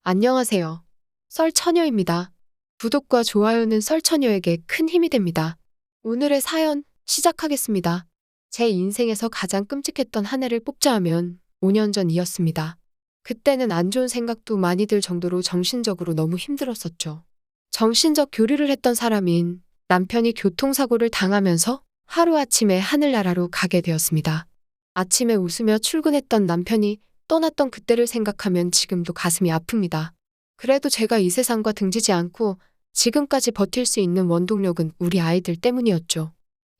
안녕하세요. 썰처녀입니다. 구독과 좋아요는 썰처녀에게 큰 힘이 됩니다. 오늘의 사연 시작하겠습니다. 제 인생에서 가장 끔찍했던 한 해를 뽑자 하면 5년 전이었습니다. 그때는 안 좋은 생각도 많이 들 정도로 정신적으로 너무 힘들었었죠. 정신적 교류를 했던 사람인 남편이 교통사고를 당하면서 하루아침에 하늘나라로 가게 되었습니다. 아침에 웃으며 출근했던 남편이 떠났던 그때를 생각하면 지금도 가슴이 아픕니다. 그래도 제가 이 세상과 등지지 않고 지금까지 버틸 수 있는 원동력은 우리 아이들 때문이었죠.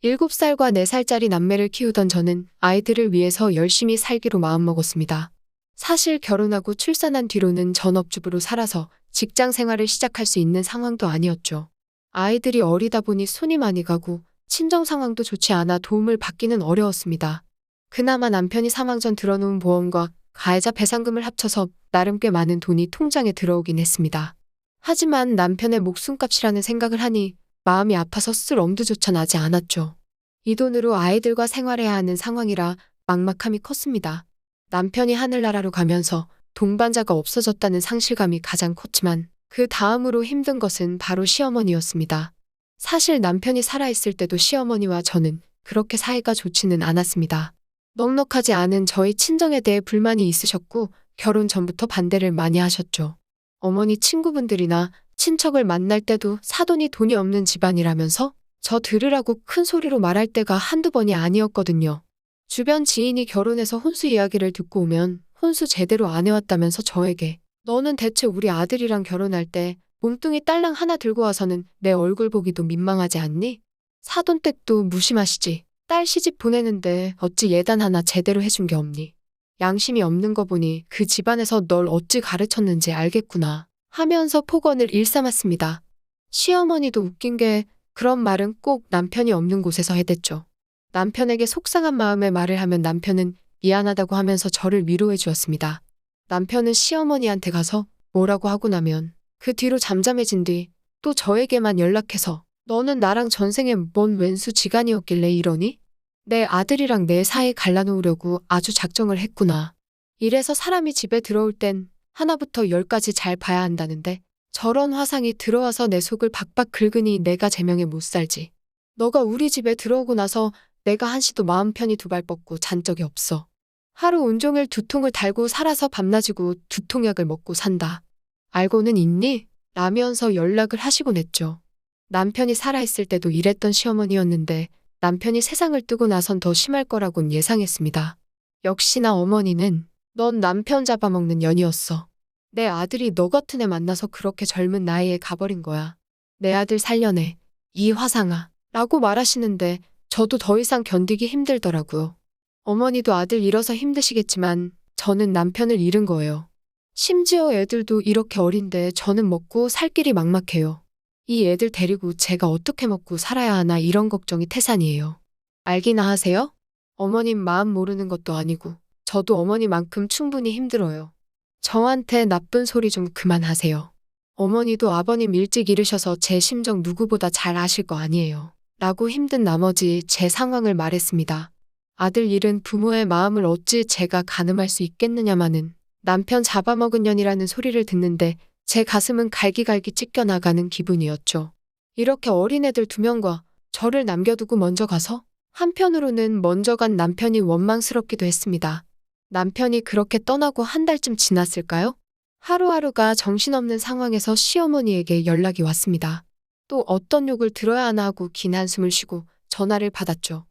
7살과 4살짜리 남매를 키우던 저는 아이들을 위해서 열심히 살기로 마음먹었습니다. 사실 결혼하고 출산한 뒤로는 전업주부로 살아서 직장 생활을 시작할 수 있는 상황도 아니었죠. 아이들이 어리다 보니 손이 많이 가고 친정 상황도 좋지 않아 도움을 받기는 어려웠습니다. 그나마 남편이 사망 전 들어놓은 보험과 가해자 배상금을 합쳐서 나름 꽤 많은 돈이 통장에 들어오긴 했습니다. 하지만 남편의 목숨값이라는 생각을 하니 마음이 아파서 쓸 엄두조차 나지 않았죠. 이 돈으로 아이들과 생활해야 하는 상황이라 막막함이 컸습니다. 남편이 하늘나라로 가면서 동반자가 없어졌다는 상실감이 가장 컸지만 그 다음으로 힘든 것은 바로 시어머니였습니다. 사실 남편이 살아있을 때도 시어머니와 저는 그렇게 사이가 좋지는 않았습니다. 넉넉하지 않은 저희 친정에 대해 불만이 있으셨고 결혼 전부터 반대를 많이 하셨죠. 어머니 친구분들이나 친척을 만날 때도 사돈이 돈이 없는 집안이라면서 저 들으라고 큰 소리로 말할 때가 한두 번이 아니었거든요. 주변 지인이 결혼해서 혼수 이야기를 듣고 오면 혼수 제대로 안 해왔다면서 저에게 너는 대체 우리 아들이랑 결혼할 때 몸뚱이 딸랑 하나 들고 와서는 내 얼굴 보기도 민망하지 않니? 사돈댁도 무심하시지. 딸 시집 보내는데 어찌 예단 하나 제대로 해준 게 없니? 양심이 없는 거 보니 그 집안에서 널 어찌 가르쳤는지 알겠구나 하면서 폭언을 일삼았습니다. 시어머니도 웃긴 게 그런 말은 꼭 남편이 없는 곳에서 해댔죠. 남편에게 속상한 마음의 말을 하면 남편은 미안하다고 하면서 저를 위로해 주었습니다. 남편은 시어머니한테 가서 뭐라고 하고 나면 그 뒤로 잠잠해진 뒤 또 저에게만 연락해서 너는 나랑 전생에 뭔 왼수 지간이었길래 이러니? 내 아들이랑 내 사이 갈라놓으려고 아주 작정을 했구나. 이래서 사람이 집에 들어올 땐 하나부터 10까지 잘 봐야 한다는데 저런 화상이 들어와서 내 속을 박박 긁으니 내가 제명에 못 살지. 너가 우리 집에 들어오고 나서 내가 한시도 마음 편히 두 발 뻗고 잔 적이 없어. 하루 온종일 두통을 달고 살아서 밤낮이고 두통약을 먹고 산다. 알고는 있니? 라면서 연락을 하시곤 했죠. 남편이 살아있을 때도 이랬던 시어머니였는데 남편이 세상을 뜨고 나선 더 심할 거라곤 예상했습니다. 역시나 어머니는 넌 남편 잡아먹는 년이었어. 내 아들이 너 같은 애 만나서 그렇게 젊은 나이에 가버린 거야. 내 아들 살려내. 이 화상아. 라고 말하시는데 저도 더 이상 견디기 힘들더라고요. 어머니도 아들 잃어서 힘드시겠지만 저는 남편을 잃은 거예요. 심지어 애들도 이렇게 어린데 저는 먹고 살 길이 막막해요. 이 애들 데리고 제가 어떻게 먹고 살아야 하나 이런 걱정이 태산이에요. 알기나 하세요? 어머님 마음 모르는 것도 아니고 저도 어머니만큼 충분히 힘들어요. 저한테 나쁜 소리 좀 그만하세요. 어머니도 아버님 일찍 잃으셔서 제 심정 누구보다 잘 아실 거 아니에요. 라고 힘든 나머지 제 상황을 말했습니다. 아들 잃은 부모의 마음을 어찌 제가 가늠할 수 있겠느냐마는 남편 잡아먹은 년이라는 소리를 듣는데 제 가슴은 갈기갈기 찢겨나가는 기분이었죠. 이렇게 어린애들 2명과 저를 남겨두고 먼저 가서 한편으로는 먼저 간 남편이 원망스럽기도 했습니다. 남편이 그렇게 떠나고 한 달쯤 지났을까요? 하루하루가 정신없는 상황에서 시어머니에게 연락이 왔습니다. 또 어떤 욕을 들어야 하나 하고 긴 한숨을 쉬고 전화를 받았죠.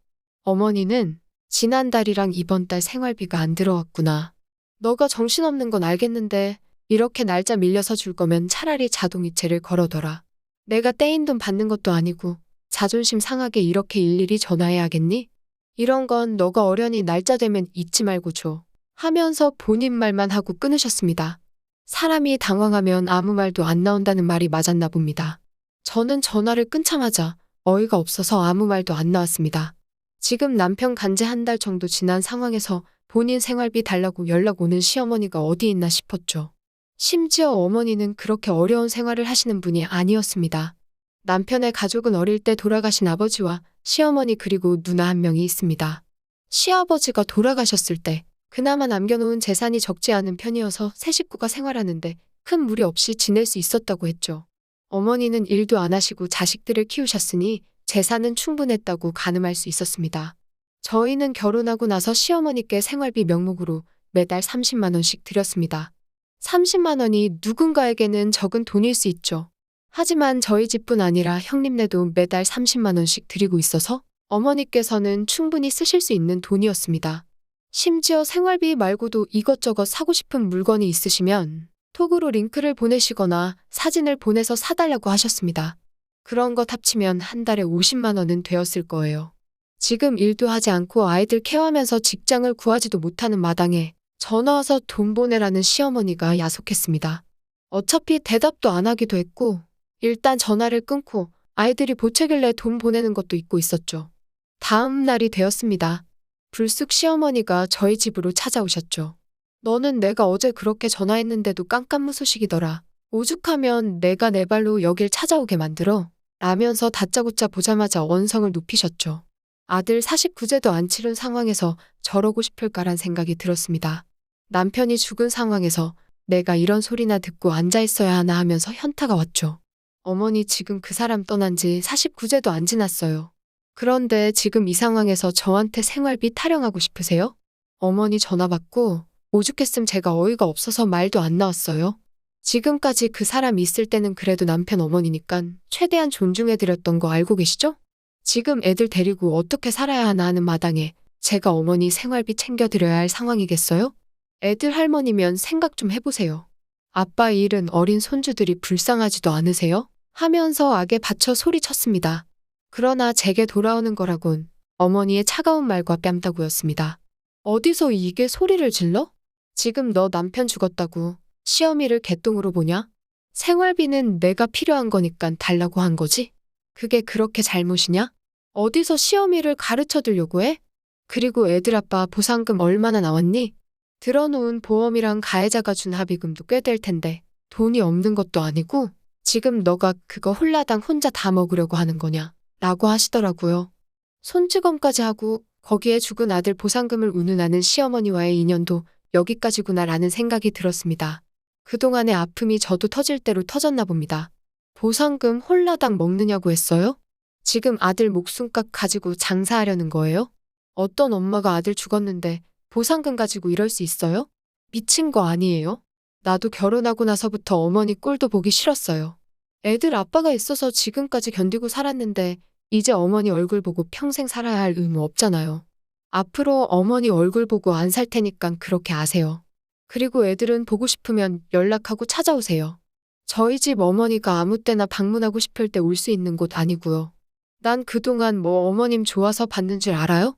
어머니는 지난달이랑 이번 달 생활비가 안 들어왔구나. 너가 정신없는 건 알겠는데 이렇게 날짜 밀려서 줄 거면 차라리 자동이체를 걸어둬라. 내가 떼인 돈 받는 것도 아니고 자존심 상하게 이렇게 일일이 전화해야겠니? 이런 건 너가 어련히 날짜 되면 잊지 말고 줘. 하면서 본인 말만 하고 끊으셨습니다. 사람이 당황하면 아무 말도 안 나온다는 말이 맞았나 봅니다. 저는 전화를 끊자마자 어이가 없어서 아무 말도 안 나왔습니다. 지금 남편 간지 한 달 정도 지난 상황에서 본인 생활비 달라고 연락 오는 시어머니가 어디 있나 싶었죠. 심지어 어머니는 그렇게 어려운 생활을 하시는 분이 아니었습니다. 남편의 가족은 어릴 때 돌아가신 아버지와 시어머니 그리고 누나 한 명이 있습니다. 시아버지가 돌아가셨을 때 그나마 남겨놓은 재산이 적지 않은 편이어서 세 식구가 생활하는데 큰 무리 없이 지낼 수 있었다고 했죠. 어머니는 일도 안 하시고 자식들을 키우셨으니 재산은 충분했다고 가늠할 수 있었습니다. 저희는 결혼하고 나서 시어머니께 생활비 명목으로 매달 30만 원씩 드렸습니다. 30만 원이 누군가에게는 적은 돈일 수 있죠. 하지만 저희 집뿐 아니라 형님네도 매달 30만 원씩 드리고 있어서 어머니께서는 충분히 쓰실 수 있는 돈이었습니다. 심지어 생활비 말고도 이것저것 사고 싶은 물건이 있으시면 톡으로 링크를 보내시거나 사진을 보내서 사달라고 하셨습니다. 그런 것 합치면 한 달에 50만 원은 되었을 거예요. 지금 일도 하지 않고 아이들 케어하면서 직장을 구하지도 못하는 마당에 전화 와서 돈 보내라는 시어머니가 야속했습니다. 어차피 대답도 안 하기도 했고 일단 전화를 끊고 아이들이 보채길래 돈 보내는 것도 잊고 있었죠. 다음 날이 되었습니다. 불쑥 시어머니가 저희 집으로 찾아오셨죠. 너는 내가 어제 그렇게 전화했는데도 깜깜무소식이더라. 오죽하면 내가 내 발로 여길 찾아오게 만들어. 라면서 다짜고짜 보자마자 언성을 높이셨죠. 아들 49제도 안 치른 상황에서 저러고 싶을까란 생각이 들었습니다. 남편이 죽은 상황에서 내가 이런 소리나 듣고 앉아있어야 하나 하면서 현타가 왔죠. 어머니 지금 그 사람 떠난 지 49제도 안 지났어요. 그런데 지금 이 상황에서 저한테 생활비 타령하고 싶으세요? 어머니 전화 받고 오죽했음 제가 어이가 없어서 말도 안 나왔어요. 지금까지 그 사람 있을 때는 그래도 남편 어머니니깐 최대한 존중해드렸던 거 알고 계시죠? 지금 애들 데리고 어떻게 살아야 하나 하는 마당에 제가 어머니 생활비 챙겨드려야 할 상황이겠어요? 애들 할머니면 생각 좀 해보세요. 아빠 일은 어린 손주들이 불쌍하지도 않으세요? 하면서 악에 받쳐 소리쳤습니다. 그러나 제게 돌아오는 거라곤 어머니의 차가운 말과 뺨따구였습니다. 어디서 이게 소리를 질러? 지금 너 남편 죽었다고 시어미를 개똥으로 보냐? 생활비는 내가 필요한 거니까 달라고 한 거지? 그게 그렇게 잘못이냐? 어디서 시어미를 가르쳐 두려고 해? 그리고 애들 아빠 보상금 얼마나 나왔니? 들어놓은 보험이랑 가해자가 준 합의금도 꽤 될 텐데 돈이 없는 것도 아니고 지금 너가 그거 홀라당 혼자 다 먹으려고 하는 거냐? 라고 하시더라고요. 손찌검까지 하고 거기에 죽은 아들 보상금을 운운하는 시어머니와의 인연도 여기까지구나 라는 생각이 들었습니다. 그동안의 아픔이 저도 터질 대로 터졌나 봅니다. 보상금 홀라당 먹느냐고 했어요? 지금 아들 목숨값 가지고 장사하려는 거예요? 어떤 엄마가 아들 죽었는데 보상금 가지고 이럴 수 있어요? 미친 거 아니에요? 나도 결혼하고 나서부터 어머니 꼴도 보기 싫었어요. 애들 아빠가 있어서 지금까지 견디고 살았는데 이제 어머니 얼굴 보고 평생 살아야 할 의무 없잖아요. 앞으로 어머니 얼굴 보고 안 살 테니까 그렇게 아세요. 그리고 애들은 보고 싶으면 연락하고 찾아오세요. 저희 집 어머니가 아무 때나 방문하고 싶을 때 올 수 있는 곳 아니고요. 난 그동안 뭐 어머님 좋아서 받는 줄 알아요?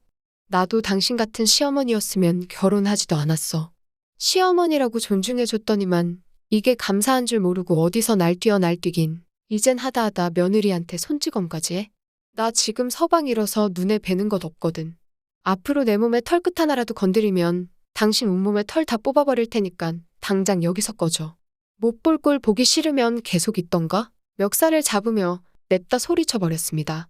나도 당신 같은 시어머니였으면 결혼하지도 않았어. 시어머니라고 존중해줬더니만 이게 감사한 줄 모르고 어디서 날뛰긴. 이젠 하다하다 며느리한테 손찌검까지 해. 나 지금 서방 일어서 눈에 뵈는 것 없거든. 앞으로 내 몸에 털끝 하나라도 건드리면 당신 온몸에 털 다 뽑아버릴 테니깐 당장 여기서 꺼져. 못 볼 꼴 보기 싫으면 계속 있던가? 멱살을 잡으며 냅다 소리쳐버렸습니다.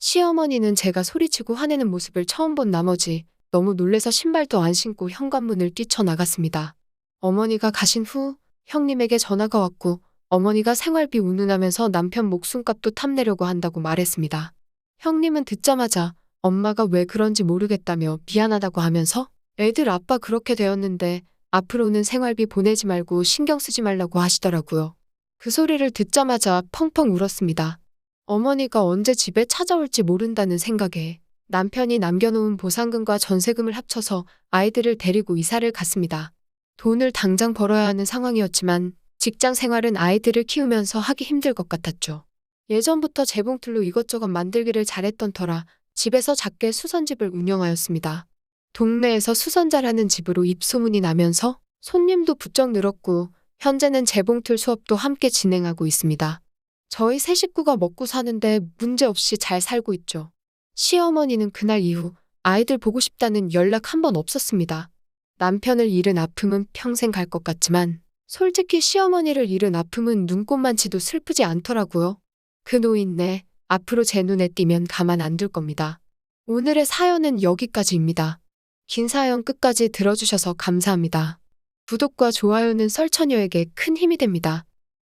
시어머니는 제가 소리치고 화내는 모습을 처음 본 나머지 너무 놀래서 신발도 안 신고 현관문을 뛰쳐나갔습니다. 어머니가 가신 후 형님에게 전화가 왔고 어머니가 생활비 운운하면서 남편 목숨값도 탐내려고 한다고 말했습니다. 형님은 듣자마자 엄마가 왜 그런지 모르겠다며 미안하다고 하면서 애들 아빠 그렇게 되었는데 앞으로는 생활비 보내지 말고 신경 쓰지 말라고 하시더라고요. 그 소리를 듣자마자 펑펑 울었습니다. 어머니가 언제 집에 찾아올지 모른다는 생각에 남편이 남겨놓은 보상금과 전세금을 합쳐서 아이들을 데리고 이사를 갔습니다. 돈을 당장 벌어야 하는 상황이었지만 직장 생활은 아이들을 키우면서 하기 힘들 것 같았죠. 예전부터 재봉틀로 이것저것 만들기를 잘했던 터라 집에서 작게 수선집을 운영하였습니다. 동네에서 수선 잘하는 집으로 입소문이 나면서 손님도 부쩍 늘었고 현재는 재봉틀 수업도 함께 진행하고 있습니다. 저희 세 식구가 먹고 사는데 문제없이 잘 살고 있죠. 시어머니는 그날 이후 아이들 보고 싶다는 연락 한 번 없었습니다. 남편을 잃은 아픔은 평생 갈 것 같지만 솔직히 시어머니를 잃은 아픔은 눈꽃만치도 슬프지 않더라고요. 그 노인네 앞으로 제 눈에 띄면 가만 안 둘 겁니다. 오늘의 사연은 여기까지입니다. 긴 사연 끝까지 들어주셔서 감사합니다. 구독과 좋아요는 썰처녀에게 큰 힘이 됩니다.